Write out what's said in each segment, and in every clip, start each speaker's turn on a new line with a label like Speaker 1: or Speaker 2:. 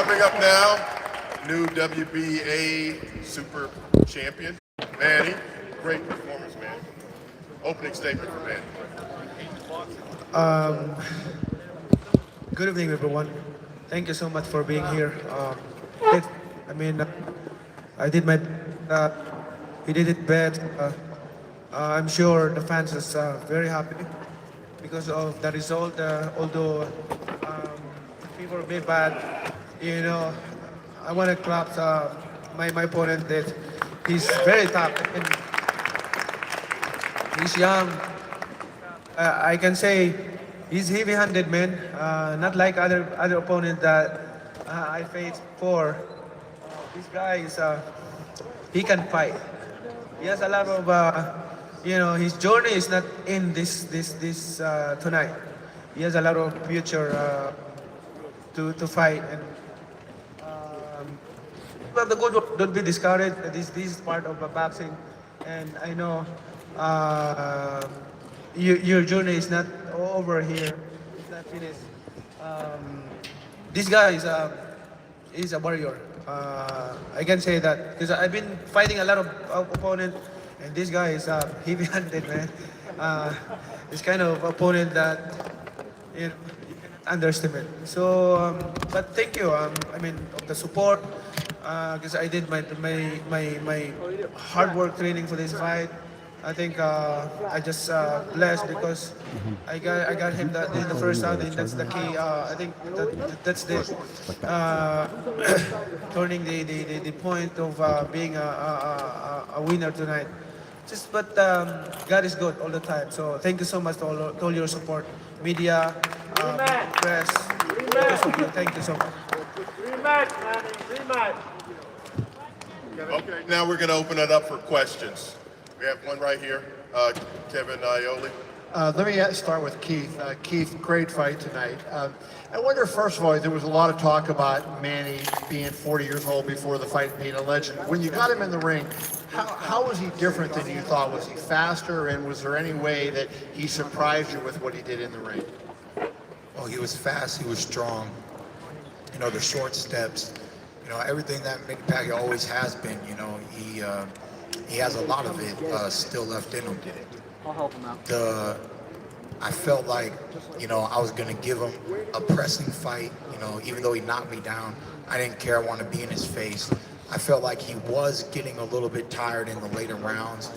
Speaker 1: Coming up now, new WBA Super Champion, Manny. Great performance, man. Opening statement for Manny.
Speaker 2: Um, Good evening, everyone. Thank you so much for being here. It, I mean, I did my, uh, he did it best. I'm sure the fans is very happy because of the result. Although people be bad, you know, I want to clap my opponent that he's very tough and he's young. I can say he's heavy-handed, man. Not like other opponents that I faced before. This guy is he can fight. He has a lot of his journey is not in this tonight. He has a lot of future to fight and. But the good one, don't be discouraged. This is part of boxing, and I know uh, your journey is not over here. It's not finished. Um, this guy is a warrior. I can say that because I've been fighting a lot of opponents, and this guy is heavy-handed, man. Uh, this kind of opponent that you cannot underestimate. So, but thank you. I mean, of the support, because I did my hard work training for this fight. I think I just blessed because I got him that in the first round, and that's the key. I think that's the uh, turning the point of being a winner tonight. Just but God is good all the time. So thank you so much to all your support, media, press. Because of you. Thank you so much.
Speaker 3: Rematch, Manny, rematch.
Speaker 1: Okay, now we're going to open it up for questions. We have one right here, Kevin Ioli.
Speaker 4: Let me start with Keith. Keith, great fight tonight. I wonder, first of all, there was a lot of talk about Manny being 40 years old before the fight and being a legend. When you got him in the ring, how was he different than you thought? Was he faster, and was there any way that he surprised you with what he did in the ring?
Speaker 5: Well, he was fast, he was strong. You know, the short steps, you know, everything that Manny Pacquiao always has been, you know, he has a lot of it still left in him.
Speaker 3: I'll help him out.
Speaker 5: I felt like, you know, I was going to give him a pressing fight, you know, even though he knocked me down. I didn't care. I wanted to be in his face. I felt like he was getting a little bit tired in the later rounds,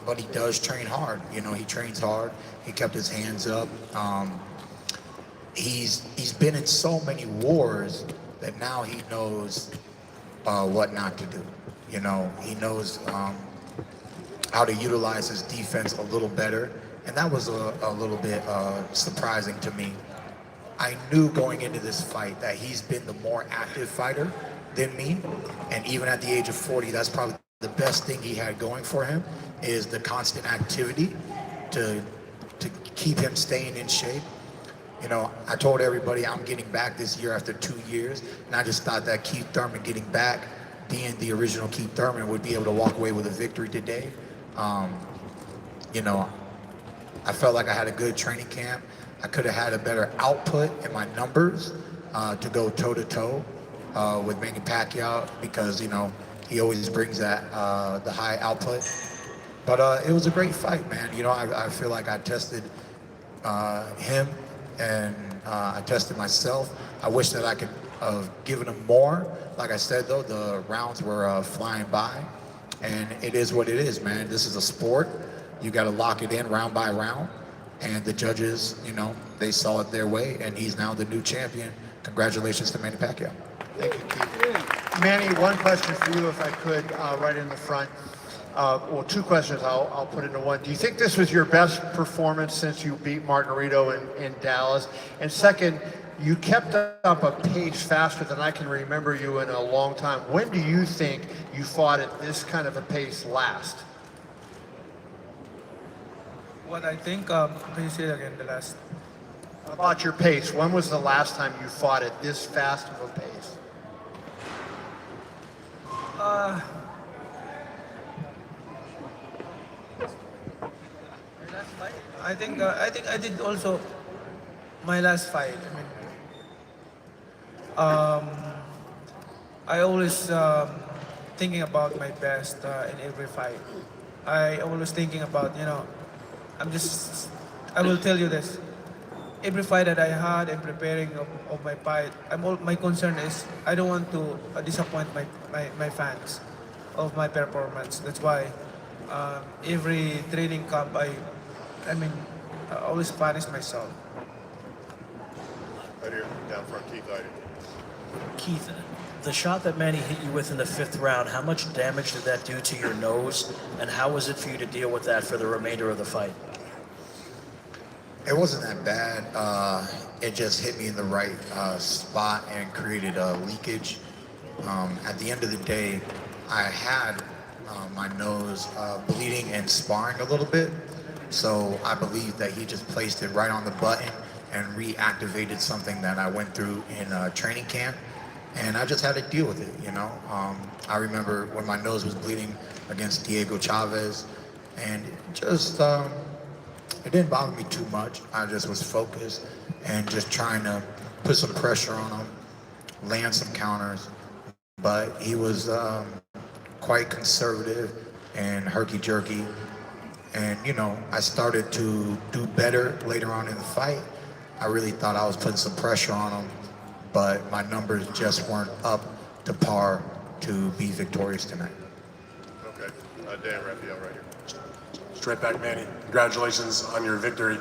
Speaker 5: but he does train hard. You know, he trains hard. He kept his hands up. He's been in so many wars that now he knows what not to do. You know, he knows how to utilize his defense a little better. And that was a little bit surprising to me. I knew going into this fight that he's been the more active fighter than me. And even at the age of 40, that's probably the best thing he had going for him, is the constant activity to keep him staying in shape. You know, I told everybody I'm getting back this year after 2 years, and I just thought that Keith Thurman getting back, being the original Keith Thurman, would be able to walk away with a victory today. You know, I felt like I had a good training camp. I could have had a better output in my numbers to go toe-to-toe with Manny Pacquiao because, you know, he always brings that the high output. But it was a great fight, man. You know, I feel like I tested him and I tested myself. I wish that I could have given him more. Like I said, though, the rounds were flying by. And it is what it is, man. This is a sport. You got to lock it in round by round. And the judges, you know, they saw it their way, and he's now the new champion. Congratulations to Manny Pacquiao.
Speaker 4: Thank you, Keith. Manny, one question for you, if I could, right in the front. Well, two questions I'll put into one. Do you think this was your best performance since you beat Margarito in Dallas? And second, you kept up a pace faster than I can remember you in a long time. When do you think you fought at this kind of a pace last?
Speaker 2: What I think, can you say it again, the last?
Speaker 4: About your pace, when was the last time you fought at this fast of a pace?
Speaker 2: Last fight? I think I did also my last fight. I mean, I always thinking about my best in every fight. I always thinking about, I'm just, I will tell you this. Every fight that I had in preparing of my fight, my concern is I don't want to disappoint my fans of my performance. That's why every training camp, I mean, I always punish myself.
Speaker 1: Right here, down front, Keith Iden.
Speaker 6: Keith, the shot that Manny hit you with in the 5th round, how much damage did that do to your nose, and how was it for you to deal with that for the remainder of the fight?
Speaker 5: It wasn't that bad. It just hit me in the right spot and created a leakage. At the end of the day, I had my nose bleeding and sparring a little bit. So I believe that he just placed it right on the button and reactivated something that I went through in training camp. And I just had to deal with it, I remember when my nose was bleeding against Diego Chavez, and it didn't bother me too much. I just was focused and just trying to put some pressure on him, land some counters. But he was quite conservative and herky-jerky. And, I started to do better later on in the fight. I really thought I was putting some pressure on him, but my numbers just weren't up to par to be victorious tonight.
Speaker 1: Okay, Dan Raphael right here.
Speaker 7: Straight back, Manny. Congratulations on your victory.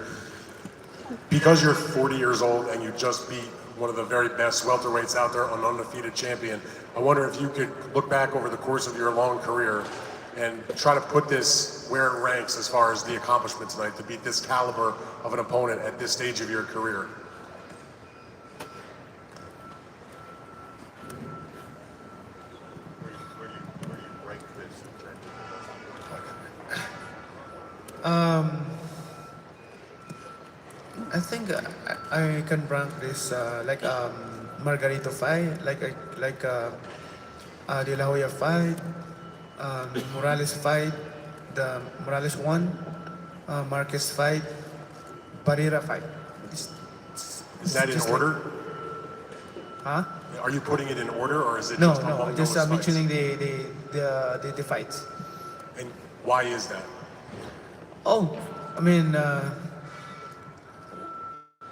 Speaker 7: Because you're 40 years old and you just beat one of the very best welterweights out there, an undefeated champion, I wonder if you could look back over the course of your long career and try to put this where it ranks as far as the accomplishment tonight to beat this caliber of an opponent at this stage of your career.
Speaker 1: Where do you rank this in terms
Speaker 2: I think I can rank this like Margarito fight, De La Hoya fight, Morales fight, the Morales won, Marquez fight, Barrera fight.
Speaker 7: Is that in
Speaker 2: just
Speaker 7: order?
Speaker 2: Huh?
Speaker 7: Are you putting it in order, or is it
Speaker 2: No,
Speaker 7: just
Speaker 2: no,
Speaker 7: among
Speaker 2: just
Speaker 7: those fights?
Speaker 2: mentioning the fights.
Speaker 7: And why is that?
Speaker 2: Oh, I mean,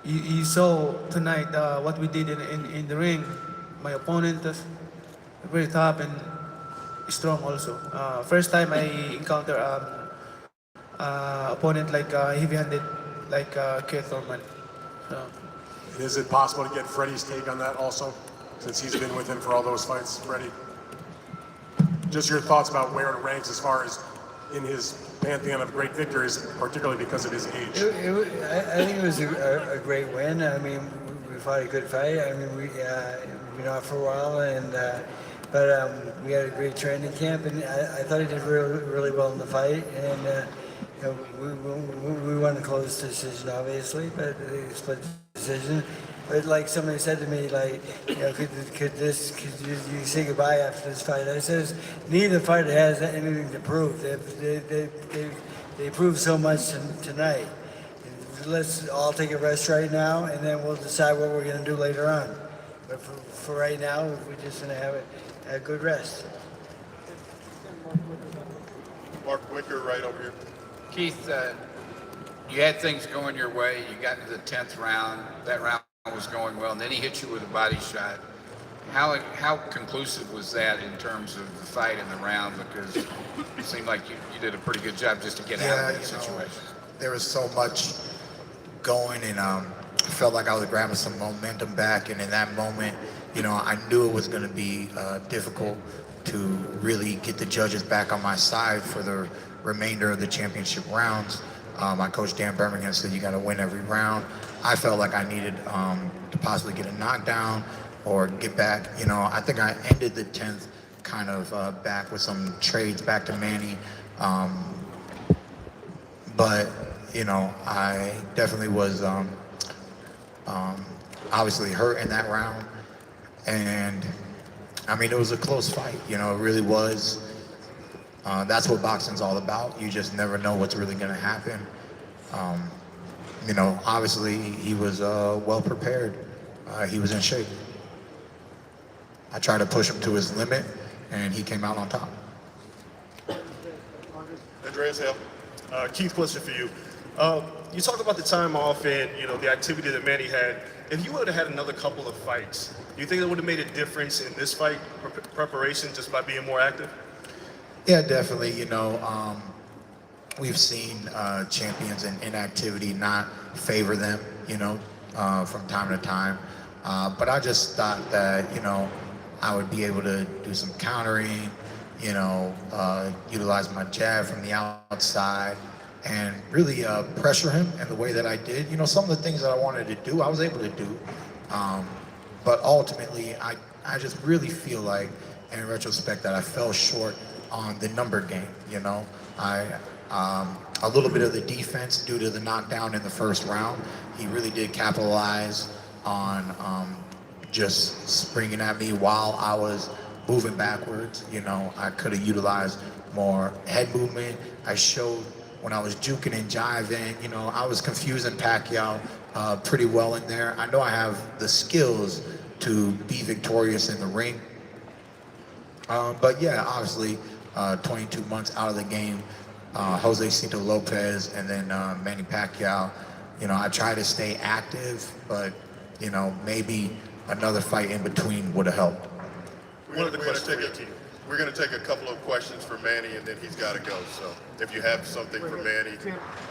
Speaker 2: you saw tonight what we did in the ring. My opponent is very tough and strong also. First time I encounter opponent like heavy-handed like Thurman. So,
Speaker 7: And is it possible to get Freddie's take on that also, since he's been with him for all those fights? Freddie, just your thoughts about where it ranks as far as in his pantheon of great victories, particularly because of his age.
Speaker 8: I think it was a great win. I mean, we fought a good fight. I mean, we've been off for a while, but we had a great training camp, and I thought he did really, really well in the fight. And we won a close decision, obviously, but a split decision. But like somebody said to me, like, could you say goodbye after this fight? I says, neither fighter has anything to prove. They proved so much tonight. Let's all take a rest right now, and then we'll decide what we're going to do later on. But for right now, we're just going to have a good rest.
Speaker 1: Mark Wicker right over here.
Speaker 9: Keith, you had things going your way. You got into the 10th round. That round was going well, and then he hit you with a body shot. How conclusive was that in terms of the fight and the round? Because it seemed like you did a pretty good job just to get out of that situation.
Speaker 5: There was so much going, and I felt like I was grabbing some momentum back. And in that moment, I knew it was going to be difficult to really get the judges back on my side for the remainder of the championship rounds. My coach Dan Birmingham said you got to win every round. I felt like I needed to possibly get a knockdown or get back. I think I ended the 10th kind of back with some trades back to Manny. But I definitely was obviously hurt in that round. And I mean, it was a close fight. It really was. That's what boxing's all about. You just never know what's really going to happen. Obviously he was well prepared. He was in shape. I tried to push him to his limit, and he came out on top.
Speaker 1: Andreas Hale.
Speaker 10: Keith, question for you. You talked about the time off and the activity that Manny had. If you would have had another couple of fights, do you think that would have made a difference in this fight preparation just by being more active?
Speaker 5: Yeah, definitely. We've seen champions in inactivity not favor them, from time to time. But I just thought that, I would be able to do some countering, utilize my jab from the outside and really pressure him in the way that I did. Some of the things that I wanted to do, I was able to do. But ultimately, I just really feel like, in retrospect, that I fell short on the number game, a little bit of the defense due to the knockdown in the first round. He really did capitalize on just springing at me while I was moving backwards. I could have utilized more head movement. I showed when I was juking and jiving, I was confusing Pacquiao pretty well in there. I know I have the skills to be victorious in the ring. But yeah, obviously, 22 months out of the game, Jose Cito Lopez and then Manny Pacquiao, I try to stay active, but, maybe another fight in between would have helped.
Speaker 1: We're going to take a couple of questions for Manny, and then he's got to go. So if you have something for Manny,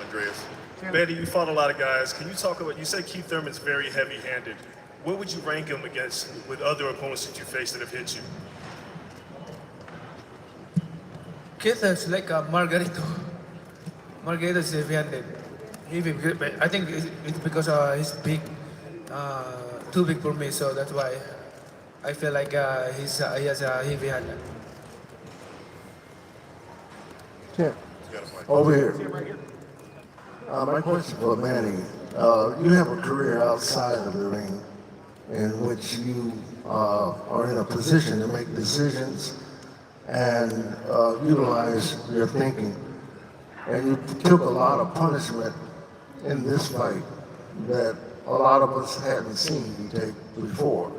Speaker 1: Andreas.
Speaker 10: Manny, you fought a lot of guys. Can you talk about, you said Keith Thurman's very heavy-handed. Where would you rank him against with other opponents that you faced that have hit you?
Speaker 2: Keith is like a Margarito. Margarito is heavy-handed. I think it's because he's big, too big for me, so that's why I feel like he has a heavy hand.
Speaker 11: Champ, over here. My question for Manny. You have a career outside of the ring in which you are in a position to make decisions and utilize your thinking. And you took a lot of punishment in this fight that a lot of us hadn't seen you take before.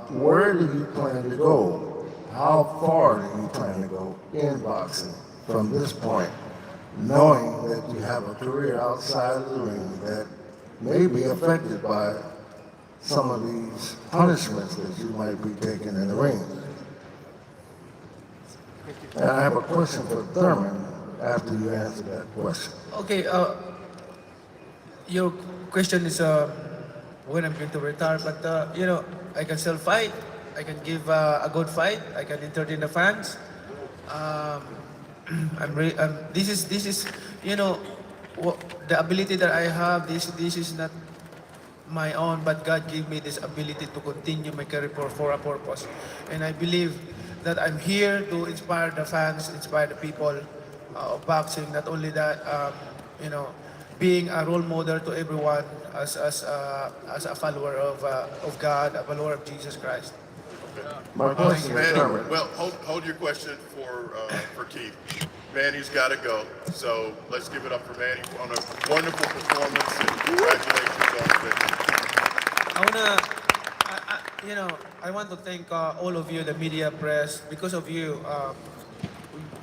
Speaker 11: Where do you plan to go? How far do you plan to go in boxing from this point, knowing that you have a career outside of the ring that may be affected by some of these punishments that you might be taking in the ring? And I have a question for Thurman after you answer that question.
Speaker 2: Okay, your question is when I'm going to retire, but I can still fight. I can give a good fight. I can entertain the fans. This is the ability that I have. This is not my own, but God gave me this ability to continue my career for a purpose. And I believe that I'm here to inspire the fans, inspire the people of boxing. Not only that, being a role model to everyone as a follower of God, a follower of Jesus Christ.
Speaker 11: My question is Thurman.
Speaker 1: Well, hold your question for Keith. Manny's got to go, so let's give it up for Manny on a wonderful performance, and congratulations on the victory.
Speaker 2: I want to thank all of you, the media, press. Because of you,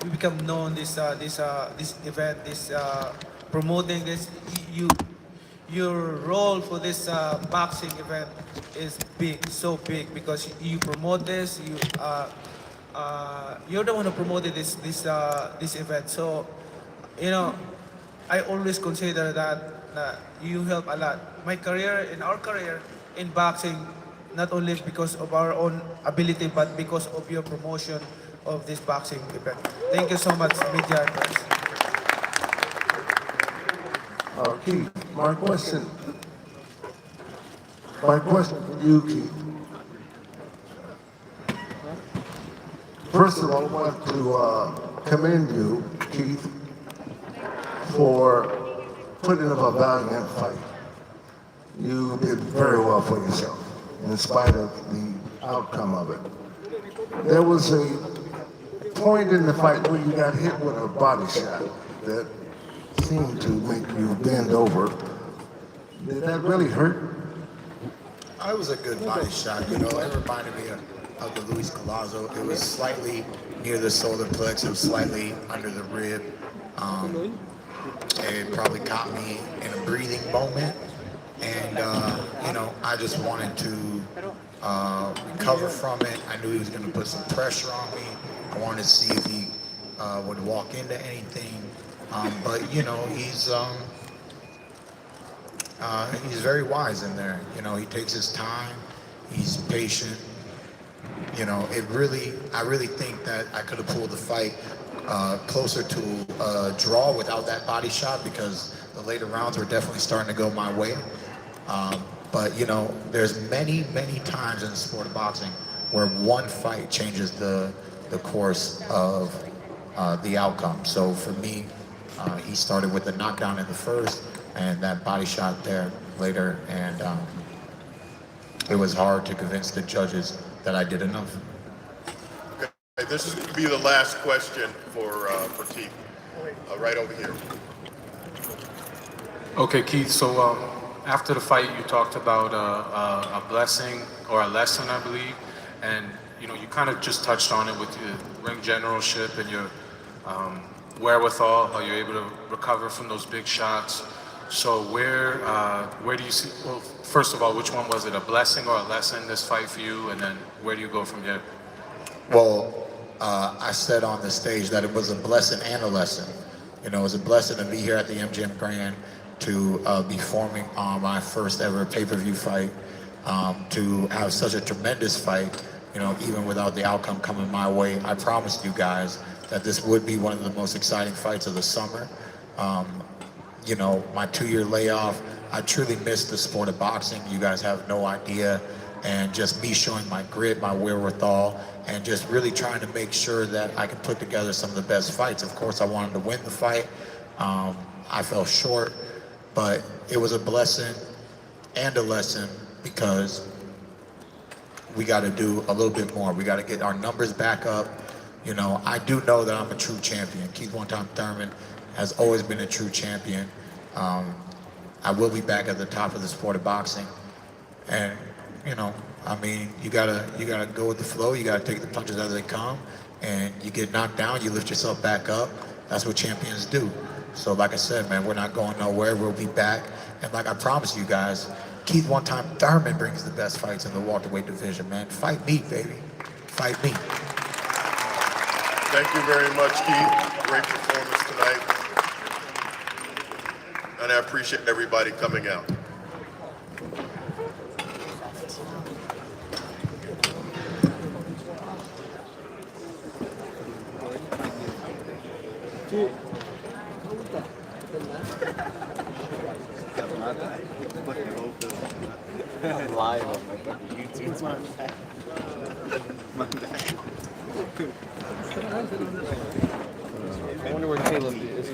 Speaker 2: we become known this event, promoting this. Your role for this boxing event is big, so big, because you promote this. You're the one who promoted this event. So, I always consider that you help a lot. My career, in our career in boxing, not only because of our own ability, but because of your promotion of this boxing event. Thank you so much, media and press.
Speaker 11: Keith, my question for you, Keith. First of all, I want to commend you, Keith, for putting up a valiant fight. You did very well for yourself, in spite of the outcome of it. There was a point in the fight where you got hit with a body shot that seemed to make you bend over. Did that really hurt?
Speaker 5: It was a good body shot. You know, it reminded me of the Luis Collazo. It was slightly near the solar plex. It was slightly under the rib. It probably caught me in a breathing moment. And, you know, I just wanted to recover from it. I knew he was going to put some pressure on me. I wanted to see if he would walk into anything. But, you know, he's very wise in there. You know, he takes his time. He's patient. You know, I really think that I could have pulled the fight closer to a draw without that body shot, because the later rounds were definitely starting to go my way. But, you know, there's many, many times in the sport of boxing where one fight changes the course of the outcome. So for me, he started with the knockdown in the first and that body shot there later, and it was hard to convince the judges that I did enough.
Speaker 1: Okay, this is going to be the last question for Keith, right over here.
Speaker 12: Okay, Keith, so after the fight, you talked about a blessing or a lesson, I believe, and you know, you kind of just touched on it with your ring generalship and your wherewithal, how you're able to recover from those big shots. So where do you see, well, first of all, which one was it, a blessing or a lesson, this fight for you, and then where do you go from here?
Speaker 5: Well, I said on the stage that it was a blessing and a lesson. You know, it was a blessing to be here at the MGM Grand, to be forming on my first ever pay-per-view fight, to have such a tremendous fight, you know, even without the outcome coming my way. I promised you guys that this would be one of the most exciting fights of the summer. You know, my 2-year layoff, I truly missed the sport of boxing. You guys have no idea. And just me showing my grit, my wherewithal, and just really trying to make sure that I could put together some of the best fights. Of course, I wanted to win the fight. I fell short, but it was a blessing and a lesson, because we got to do a little bit more. We got to get our numbers back up. You know, I do know that I'm a true champion. Keith one-time Thurman has always been a true champion. I will be back at the top of the sport of boxing. And, you know, I mean, you gotta go with the flow. You gotta take the punches as they come. And you get knocked down, you lift yourself back up. That's what champions do. So like I said, man, we're not going nowhere. We'll be back. And like I promised you guys, Keith one-time Thurman brings the best fights in the welterweight division, man. Fight me, baby. Fight me.
Speaker 1: Thank you very much, Keith. Great performance tonight. And I appreciate everybody coming out.
Speaker 3: Live on YouTube. I wonder where Caleb is.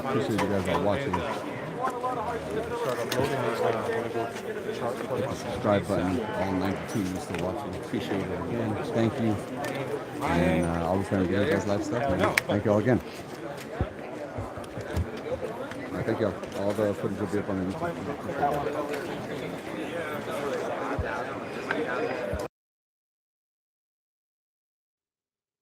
Speaker 13: Appreciate you guys are watching. Subscribe button, all 92 you still watching. Appreciate it again. Thank you. And I'll be trying to get you guys live stuff. And thank you all again. All right, thank you all. All the footage will be up on the YouTube.